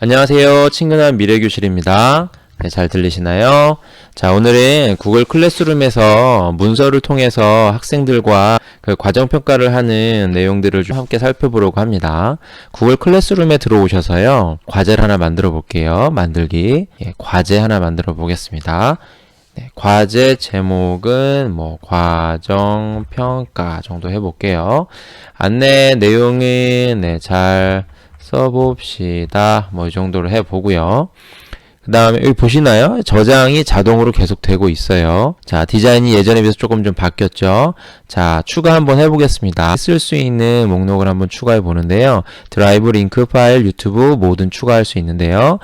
안녕하세요. 친근한 미래교실입니다. 네, 잘 들리시나요? 자, 오늘은 구글 클래스룸에서 문서를 통해서 학생들과 그 과정평가를 하는 내용들을 좀 함께 살펴보려고 합니다. 구글 클래스룸에 들어오셔서요. 과제를 하나 만들어 볼게요. 만들기. 과제 하나 만들어 보겠습니다. 네, 과제 제목은 과정평가 정도 해볼게요. 안내 내용은 잘 써봅시다. 이 정도로 해보고요. 그 다음에 여기 보시나요? 저장이 자동으로 계속 되고 있어요. 자, 디자인이 예전에 비해서 조금 좀 바뀌었죠. 자, 추가 한번 해보겠습니다. 쓸 수 있는 목록을 한번 추가해 보는데요. 드라이브, 링크, 파일, 유튜브 뭐든 추가할 수 있는데요.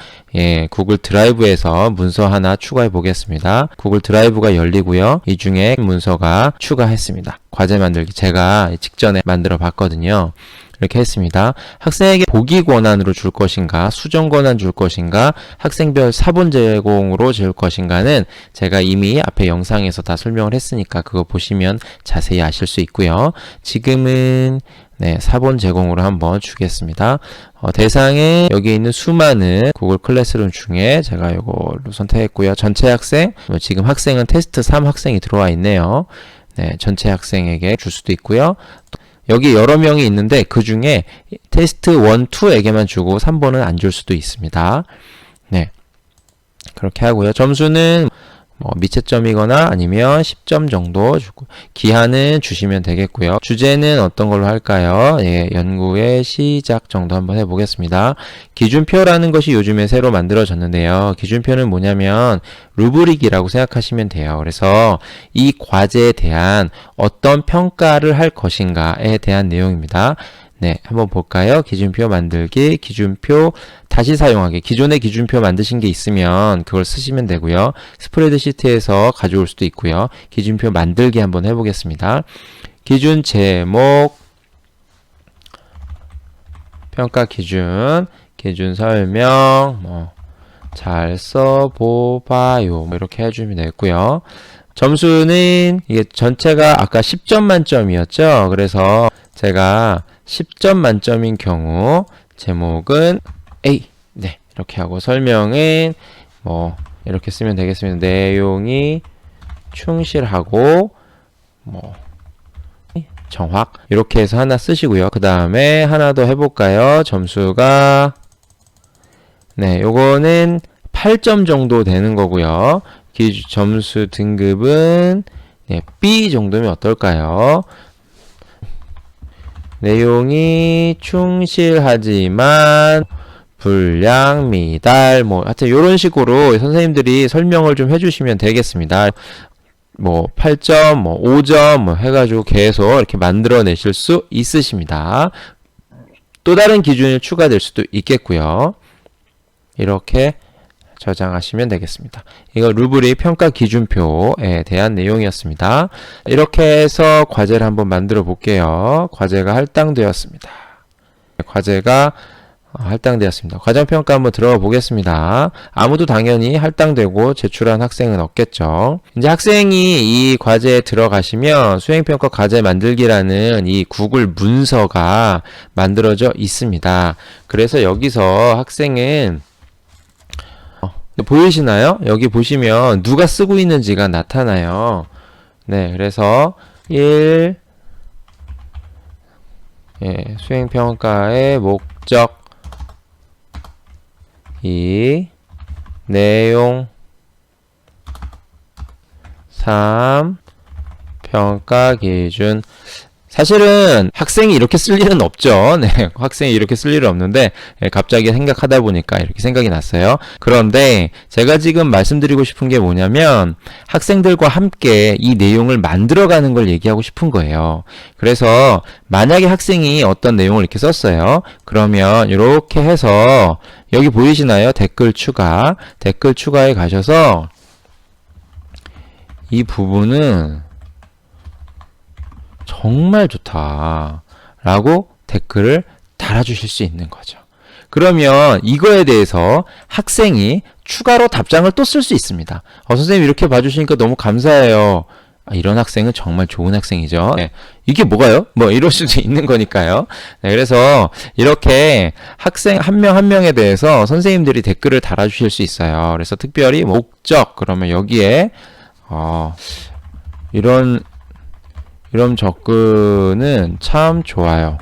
구글 드라이브에서 문서 하나 추가해 보겠습니다. 구글 드라이브가 열리고요. 이 중에 문서가 추가했습니다. 과제 만들기 제가 직전에 만들어 봤거든요. 이렇게 했습니다. 학생에게 보기 권한으로 줄 것인가, 수정 권한 줄 것인가, 학생별 사본 제공으로 줄 것인가는 제가 이미 앞에 영상에서 다 설명을 했으니까 그거 보시면 자세히 아실 수 있고요. 지금은 사본 제공으로 한번 주겠습니다. 대상에 여기 있는 수많은 구글 클래스룸 중에 제가 이걸로 선택했고요. 전체 학생, 지금 학생은 테스트 3 학생이 들어와 있네요. 전체 학생에게 줄 수도 있고요. 여기 여러 명이 있는데 그 중에 테스트 1, 2에게만 주고 3번은 안 줄 수도 있습니다. 그렇게 하고요. 점수는 미채점이거나 아니면 10점 정도 주고 기한은 주시면 되겠고요. 주제는 어떤 걸로 할까요? 연구의 시작 정도 한번 해보겠습니다. 기준표라는 것이 요즘에 새로 만들어졌는데요. 기준표는 뭐냐면 루브릭이라고 생각하시면 돼요. 그래서 이 과제에 대한 어떤 평가를 할 것인가에 대한 내용입니다. 한번 볼까요? 기준표 만들기, 기준표 다시 사용하기. 기존에 기준표 만드신 게 있으면 그걸 쓰시면 되고요. 스프레드시트에서 가져올 수도 있고요. 기준표 만들기 한번 해보겠습니다. 기준 제목, 평가 기준, 기준 설명, 잘 써보봐요. 이렇게 해주면 되겠고요. 점수는 이게 전체가 아까 10점 만점이었죠. 그래서 제가 10점 만점인 경우 제목은 A. 이렇게 하고 설명은 이렇게 쓰면 되겠습니다. 내용이 충실하고 정확 이렇게 해서 하나 쓰시고요. 그 다음에 하나 더 해볼까요? 점수가 요거는 8점 정도 되는 거고요. 점수 등급은 B 정도면 어떨까요? 내용이 충실하지만 불량 미달 하여튼 요런 식으로 선생님들이 설명을 좀 해주시면 되겠습니다. 8점, 5점 해가지고 계속 이렇게 만들어내실 수 있으십니다. 또 다른 기준이 추가될 수도 있겠고요. 이렇게 저장하시면 되겠습니다. 이거 루브릭 평가 기준표에 대한 내용이었습니다. 이렇게 해서 과제를 한번 만들어 볼게요. 과제가 할당되었습니다. 과제가 할당되었습니다. 과정평가 한번 들어가 보겠습니다. 아무도 당연히 할당되고 제출한 학생은 없겠죠. 이제 학생이 이 과제에 들어가시면 수행평가 과제 만들기라는 이 구글 문서가 만들어져 있습니다. 그래서 여기서 학생은 보이시나요? 여기 보시면 누가 쓰고 있는지가 나타나요. 그래서 1. 수행평가의 목적 2. 내용 3. 평가 기준 사실은 학생이 이렇게 쓸 일은 없죠. 학생이 이렇게 쓸 일은 없는데 갑자기 생각하다 보니까 이렇게 생각이 났어요. 그런데 제가 지금 말씀드리고 싶은 게 뭐냐면 학생들과 함께 이 내용을 만들어가는 걸 얘기하고 싶은 거예요. 그래서 만약에 학생이 어떤 내용을 이렇게 썼어요. 그러면 이렇게 해서 여기 보이시나요? 댓글 추가. 댓글 추가에 가셔서 이 부분은 정말 좋다 라고 댓글을 달아주실 수 있는 거죠. 그러면 이거에 대해서 학생이 추가로 답장을 또 쓸 수 있습니다. 선생님 이렇게 봐주시니까 너무 감사해요. 이런 학생은 정말 좋은 학생이죠. 네. 이게 뭐가요? 뭐 이럴 수도 있는 거니까요. 네, 그래서 이렇게 학생 한 명 한 명에 대해서 선생님들이 댓글을 달아주실 수 있어요. 그래서 특별히 목적 그러면 여기에 이런 접근은 참 좋아요.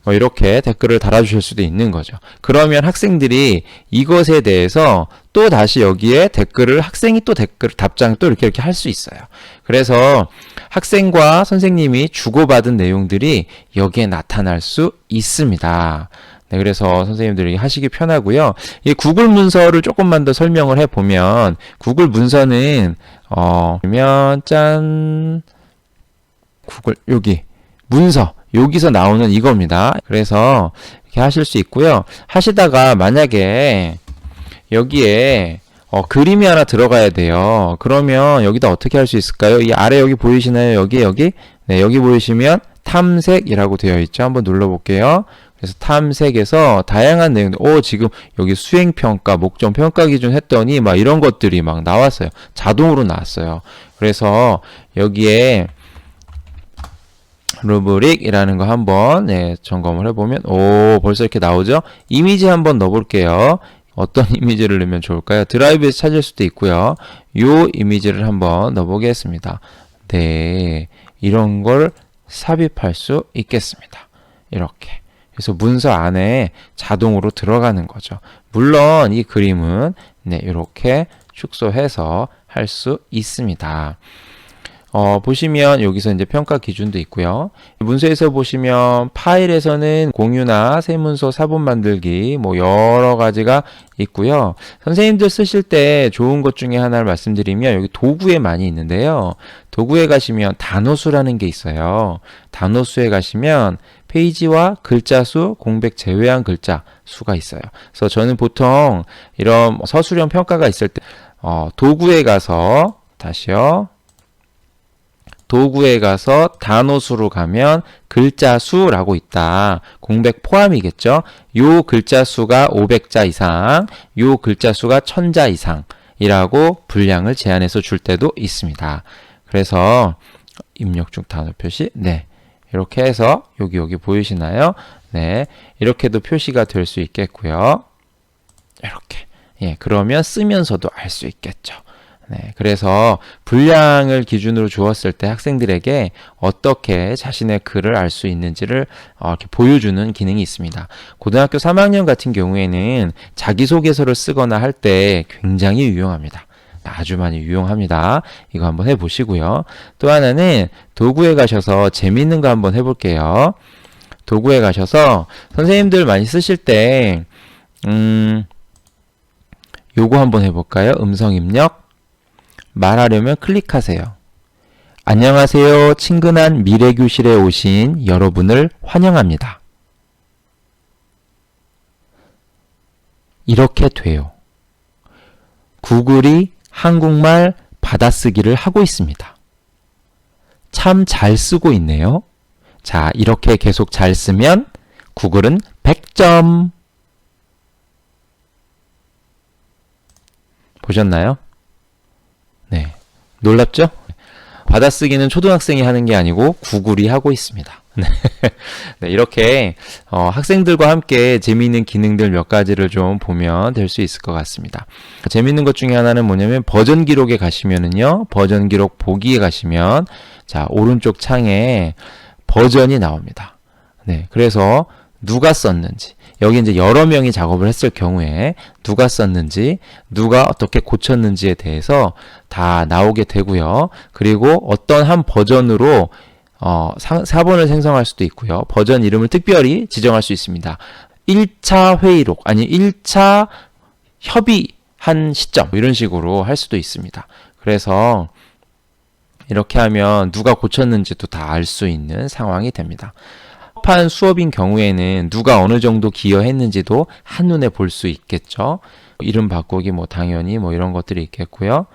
뭐 이렇게 댓글을 달아주실 수도 있는 거죠. 그러면 학생들이 이것에 대해서 또 다시 여기에 댓글을 학생이 또 댓글 답장 또 이렇게 할 수 있어요. 그래서 학생과 선생님이 주고받은 내용들이 여기에 나타날 수 있습니다. 네, 그래서 선생님들이 하시기 편하고요. 이 구글 문서를 조금만 더 설명을 해보면 구글 문서는 그러면 짠 구글 여기 문서 여기서 나오는 이겁니다. 그래서 이렇게 하실 수 있고요. 하시다가 만약에 여기에 그림이 하나 들어가야 돼요. 그러면 여기다 어떻게 할 수 있을까요? 이 아래 여기 보이시나요? 여기? 네, 여기 보이시면 탐색이라고 되어 있죠. 한번 눌러볼게요. 그래서 탐색에서 다양한 내용들, 지금 여기 수행평가, 목적평가 기준 했더니 막 이런 것들이 막 나왔어요. 자동으로 나왔어요. 그래서 여기에 루브릭이라는 거 한번 점검을 해보면 벌써 이렇게 나오죠? 이미지 한번 넣어볼게요. 어떤 이미지를 넣으면 좋을까요? 드라이브에서 찾을 수도 있고요. 요 이미지를 한번 넣어보겠습니다. 네, 이런 걸 삽입할 수 있겠습니다. 이렇게. 그래서 문서 안에 자동으로 들어가는 거죠. 물론 이 그림은 이렇게 축소해서 할 수 있습니다. 보시면 여기서 이제 평가 기준도 있고요. 문서에서 보시면 파일에서는 공유나 세문서 사본 만들기 뭐 여러 가지가 있고요. 선생님들 쓰실 때 좋은 것 중에 하나를 말씀드리면 여기 도구에 많이 있는데요. 도구에 가시면 단어수라는 게 있어요. 단어수에 가시면 페이지와 글자 수, 공백 제외한 글자 수가 있어요. 그래서 저는 보통 이런 서술형 평가가 있을 때 도구에 가서 다시요. 도구에 가서 단어수로 가면 글자 수라고 있다. 공백 포함이겠죠. 요 글자 수가 500자 이상, 요 글자 수가 1000자 이상이라고 분량을 제한해서 줄 때도 있습니다. 그래서 입력 중 단어 표시, 이렇게 해서 여기 보이시나요? 이렇게도 표시가 될 수 있겠고요. 이렇게. 그러면 쓰면서도 알 수 있겠죠. 그래서 분량을 기준으로 주었을 때 학생들에게 어떻게 자신의 글을 알 수 있는지를 이렇게 보여주는 기능이 있습니다. 고등학교 3학년 같은 경우에는 자기소개서를 쓰거나 할 때 굉장히 유용합니다. 아주 많이 유용합니다. 이거 한번 해보시고요. 또 하나는 도구에 가셔서 재밌는 거 한번 해볼게요. 도구에 가셔서 선생님들 많이 쓰실 때 요거 한번 해볼까요? 음성 입력. 말하려면 클릭하세요. 안녕하세요. 친근한 미래교실에 오신 여러분을 환영합니다. 이렇게 돼요. 구글이 한국말 받아쓰기를 하고 있습니다. 참 잘 쓰고 있네요. 자, 이렇게 계속 잘 쓰면 구글은 100점. 보셨나요? 놀랍죠? 받아쓰기는 초등학생이 하는 게 아니고 구글이 하고 있습니다. 이렇게 학생들과 함께 재미있는 기능들 몇 가지를 좀 보면 될 수 있을 것 같습니다. 재미있는 것 중에 하나는 뭐냐면 버전 기록에 가시면은요. 버전 기록 보기에 가시면 자, 오른쪽 창에 버전이 나옵니다. 그래서 누가 썼는지 여기 이제 여러 명이 작업을 했을 경우에 누가 썼는지, 누가 어떻게 고쳤는지에 대해서 다 나오게 되고요. 그리고 어떤 한 버전으로 사본을 생성할 수도 있고요. 버전 이름을 특별히 지정할 수 있습니다. 1차 회의록, 아니 1차 협의한 시점 이런 식으로 할 수도 있습니다. 그래서 이렇게 하면 누가 고쳤는지도 다 알 수 있는 상황이 됩니다. 한 수업인 경우에는 누가 어느 정도 기여했는지도 한눈에 볼 수 있겠죠. 이름 바꾸기 당연히 이런 것들이 있겠고요.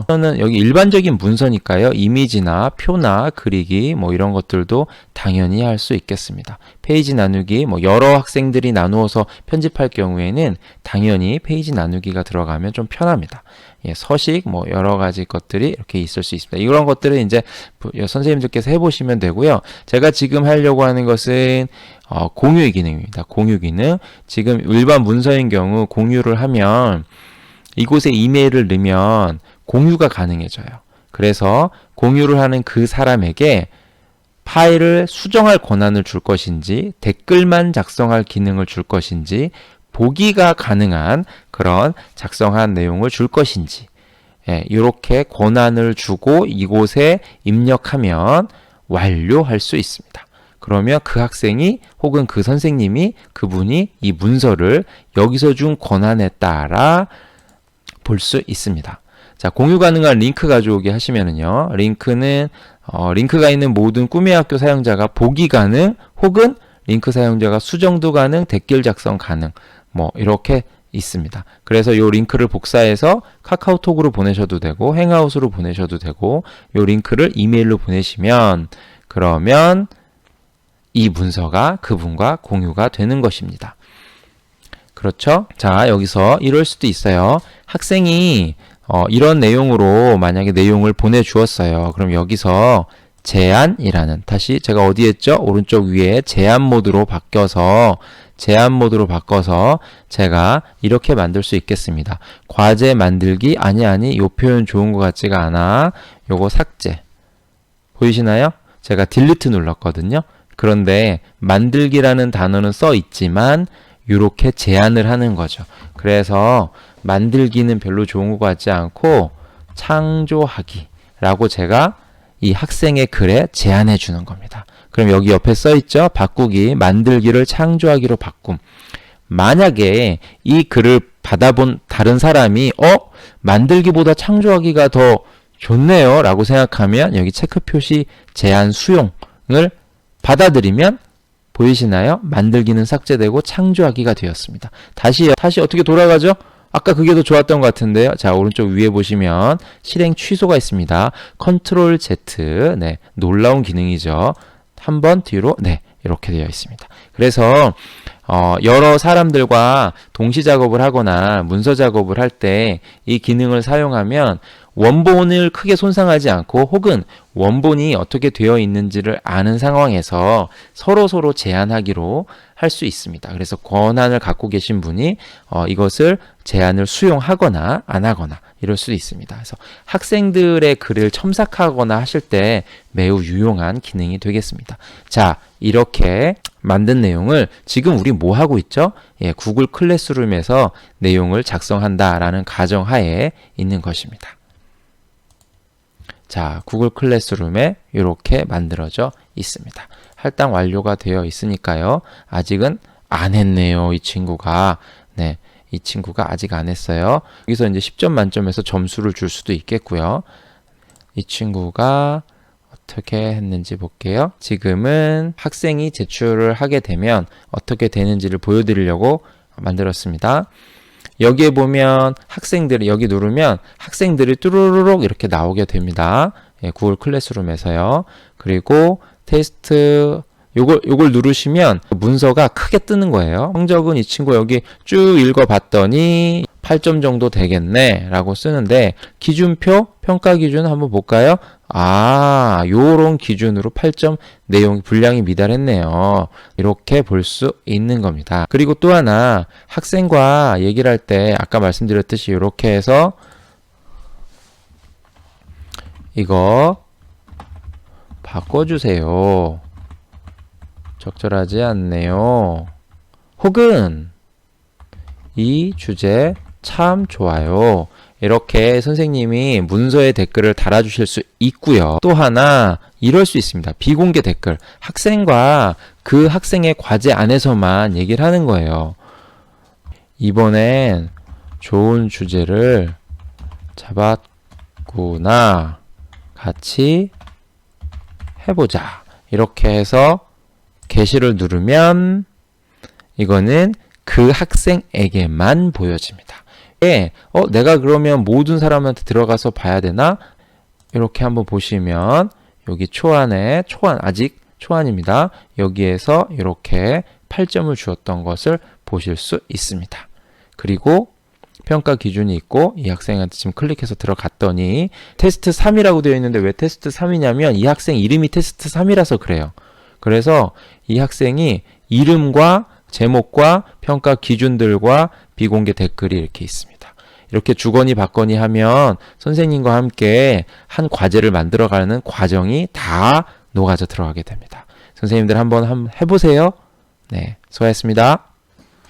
저는 여기 일반적인 문서니까요. 이미지나 표나 그리기 이런 것들도 당연히 할 수 있겠습니다. 페이지 나누기 여러 학생들이 나누어서 편집할 경우에는 당연히 페이지 나누기가 들어가면 좀 편합니다. 서식, 뭐 여러 가지 것들이 이렇게 있을 수 있습니다. 이런 것들은 이제 선생님들께서 해보시면 되고요. 제가 지금 하려고 하는 것은 공유 기능입니다. 공유 기능. 지금 일반 문서인 경우 공유를 하면 이곳에 이메일을 넣으면 공유가 가능해져요. 그래서 공유를 하는 그 사람에게 파일을 수정할 권한을 줄 것인지 댓글만 작성할 기능을 줄 것인지 보기가 가능한 그런 작성한 내용을 줄 것인지 이렇게 권한을 주고 이곳에 입력하면 완료할 수 있습니다. 그러면 그 학생이 혹은 그 선생님이 그분이 이 문서를 여기서 준 권한에 따라 볼 수 있습니다. 자, 공유 가능한 링크 가져오기 하시면은요. 링크는 링크가 있는 모든 꿈의 학교 사용자가 보기 가능 혹은 링크 사용자가 수정도 가능, 댓글 작성 가능 뭐 이렇게 있습니다. 그래서 이 링크를 복사해서 카카오톡으로 보내셔도 되고 행아웃으로 보내셔도 되고 이 링크를 이메일로 보내시면 그러면 이 문서가 그분과 공유가 되는 것입니다. 그렇죠? 자, 여기서 이럴 수도 있어요. 학생이 이런 내용으로 만약에 내용을 보내주었어요. 그럼 여기서 제안이라는 다시 제가 어디 했죠? 오른쪽 위에 제안 모드로 바꿔서 제가 이렇게 만들 수 있겠습니다. 과제 만들기 아니 요 표현 좋은 것 같지가 않아. 요거 삭제. 보이시나요? 제가 딜리트 눌렀거든요. 그런데 만들기라는 단어는 써 있지만 이렇게 제안을 하는 거죠. 그래서 만들기는 별로 좋은 것 같지 않고 창조하기 라고 제가 이 학생의 글에 제안해 주는 겁니다. 그럼 여기 옆에 써 있죠? 바꾸기, 만들기를 창조하기로 바꿈. 만약에 이 글을 받아본 다른 사람이 만들기보다 창조하기가 더 좋네요 라고 생각하면 여기 체크 표시 제안 수용을 받아들이면 보이시나요? 만들기는 삭제되고 창조하기가 되었습니다. 다시 어떻게 돌아가죠? 아까 그게 더 좋았던 것 같은데요. 자, 오른쪽 위에 보시면 실행 취소가 있습니다. 컨트롤 Z, 놀라운 기능이죠. 한번 뒤로, 이렇게 되어 있습니다. 그래서 여러 사람들과 동시 작업을 하거나 문서 작업을 할 때 이 기능을 사용하면 원본을 크게 손상하지 않고 혹은 원본이 어떻게 되어 있는지를 아는 상황에서 서로 제안하기로 할 수 있습니다. 그래서 권한을 갖고 계신 분이 이것을 제안을 수용하거나 안 하거나 이럴 수도 있습니다. 그래서 학생들의 글을 첨삭하거나 하실 때 매우 유용한 기능이 되겠습니다. 자, 이렇게 만든 내용을 지금 우리 뭐 하고 있죠? 구글 클래스룸에서 내용을 작성한다라는 가정하에 있는 것입니다. 자, 구글 클래스룸에 이렇게 만들어져 있습니다. 할당 완료가 되어 있으니까요. 아직은 안 했네요. 이 친구가. 이 친구가 아직 안 했어요. 여기서 이제 10점 만점에서 점수를 줄 수도 있겠고요. 이 친구가 어떻게 했는지 볼게요. 지금은 학생이 제출을 하게 되면 어떻게 되는지를 보여드리려고 만들었습니다. 여기에 보면 학생들이 여기 누르면 학생들이 뚜루루룩 이렇게 나오게 됩니다. 구글 클래스룸에서요. 그리고 테스트 요걸 누르시면 문서가 크게 뜨는 거예요. 성적은 이 친구 여기 쭉 읽어봤더니 8점 정도 되겠네 라고 쓰는데 기준표 평가 기준 한번 볼까요? 요런 기준으로 8점 내용 분량이 미달했네요. 이렇게 볼 수 있는 겁니다. 그리고 또 하나 학생과 얘기를 할 때 아까 말씀드렸듯이 이렇게 해서 이거 바꿔주세요. 적절하지 않네요. 혹은 이 주제 참 좋아요. 이렇게 선생님이 문서에 댓글을 달아주실 수 있고요. 또 하나 이럴 수 있습니다. 비공개 댓글. 학생과 그 학생의 과제 안에서만 얘기를 하는 거예요. 이번엔 좋은 주제를 잡았구나. 같이 해보자. 이렇게 해서 게시를 누르면 이거는 그 학생에게만 보여집니다. 내가 그러면 모든 사람한테 들어가서 봐야 되나? 이렇게 한번 보시면 여기 초안에 아직 초안입니다. 여기에서 이렇게 8점을 주었던 것을 보실 수 있습니다. 그리고 평가 기준이 있고 이 학생한테 지금 클릭해서 들어갔더니 테스트 3이라고 되어 있는데 왜 테스트 3이냐면 이 학생 이름이 테스트 3이라서 그래요. 그래서 이 학생이 이름과 제목과 평가 기준들과 비공개 댓글이 이렇게 있습니다. 이렇게 주거니 받거니 하면 선생님과 함께 한 과제를 만들어가는 과정이 다 녹아져 들어가게 됩니다. 선생님들 한번 해보세요. 네, 수고하셨습니다.